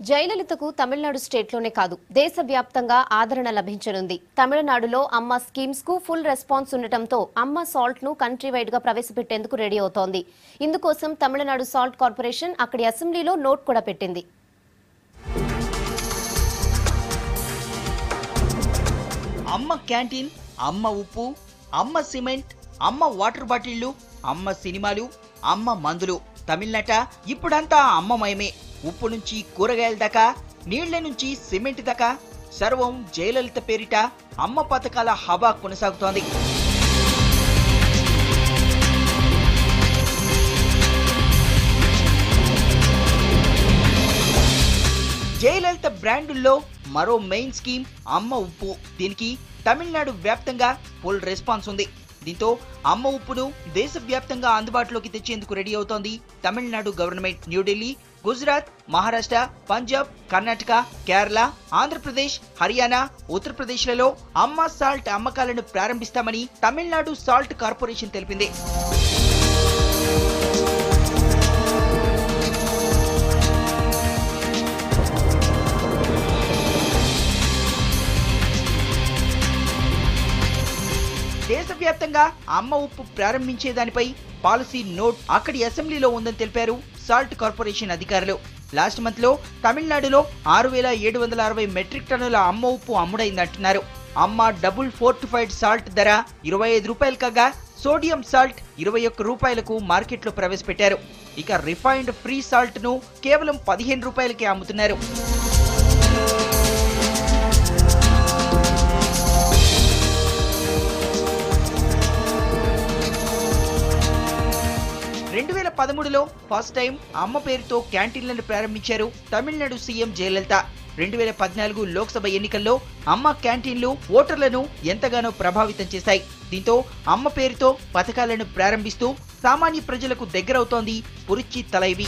జయలలితకు తమిళనాడు స్టేట్లోనే కాదు దేశవ్యాప్తంగా ఆదరణ లభించనుంది. తమిళనాడులో అమ్మ స్కీమ్స్ కు ఫుల్ రెస్పాన్స్ ఉండటంతో అమ్మ సాల్ట్ ను కంట్రీ వైడ్ గా ప్రవేశపెట్టేందుకు రెడీ అవుతోంది. ఇందుకోసం తమిళనాడు సాల్ట్ కార్పొరేషన్ అక్కడి అసెంబ్లీలో నోట్ కూడా పెట్టింది. అమ్మ క్యాంటీన్, అమ్మ ఉప్పు, అమ్మ సిమెంట్, అమ్మ వాటర్ బాటిళ్లు, అమ్మ సినిమాలు, అమ్మ మందులు. తమిళనాట ఇప్పుడంతా అమ్మమయమే. ఉప్పు నుంచి కూరగాయల దాకా, నీళ్ల నుంచి సిమెంట్ దాకా సర్వం జయలలిత పేరిట అమ్మ పథకాల హవా కొనసాగుతోంది. జయలలిత బ్రాండుల్లో మరో మెయిన్ స్కీమ్ అమ్మ ఉప్పు. దీనికి తమిళనాడు వ్యాప్తంగా ఫుల్ రెస్పాన్స్ ఉంది. దీంతో అమ్మ ఉప్పును దేశవ్యాప్తంగా అందుబాటులోకి తెచ్చేందుకు రెడీ అవుతోంది తమిళనాడు గవర్నమెంట్. న్యూఢిల్లీ, గుజరాత్, మహారాష్ట్ర, పంజాబ్, కర్ణాటక, కేరళ, ఆంధ్రప్రదేశ్, హర్యానా, ఉత్తరప్రదేశ్లలో అమ్మ సాల్ట్ అమ్మకాలను ప్రారంభిస్తామని తమిళనాడు సాల్ట్ కార్పొరేషన్ తెలిపింది. దేశవ్యాప్తంగా అమ్మ ఉప్పు ప్రారంభించేదానిపై పాలసీ నోట్ అక్కడి అసెంబ్లీలో ఉందని తెలిపారు సాల్ట్ కార్పొరేషన్ అధికారులు. లాస్ట్ మంత్ లో తమిళనాడులో 6,760 మెట్రిక్ టన్నుల అమ్మ ఉప్పు అమ్ముడైందంటున్నారు. అమ్మ డబుల్ ఫోర్టిఫైడ్ సాల్ట్ ధర 25 రూపాయలు కాగా సోడియం సాల్ట్ 21 రూపాయలకు మార్కెట్లో ప్రవేశపెట్టారు. ఇక రిఫైన్డ్ ఫ్రీ సాల్ట్ ను కేవలం 15 రూపాయలకే అమ్ముతున్నారు. ఫస్ట్ టైం అమ్మ పేరుతో క్యాంటీన్లను ప్రారంభించారు తమిళనాడు సీఎం జయలలిత. 2014 లోక్సభ ఎన్నికల్లో అమ్మ క్యాంటీన్లు ఓటర్లను ఎంతగానో ప్రభావితం చేశాయి. దీంతో అమ్మ పేరుతో పథకాలను ప్రారంభిస్తూ సామాన్య ప్రజలకు దగ్గరవుతోంది పురుచి తలైవి.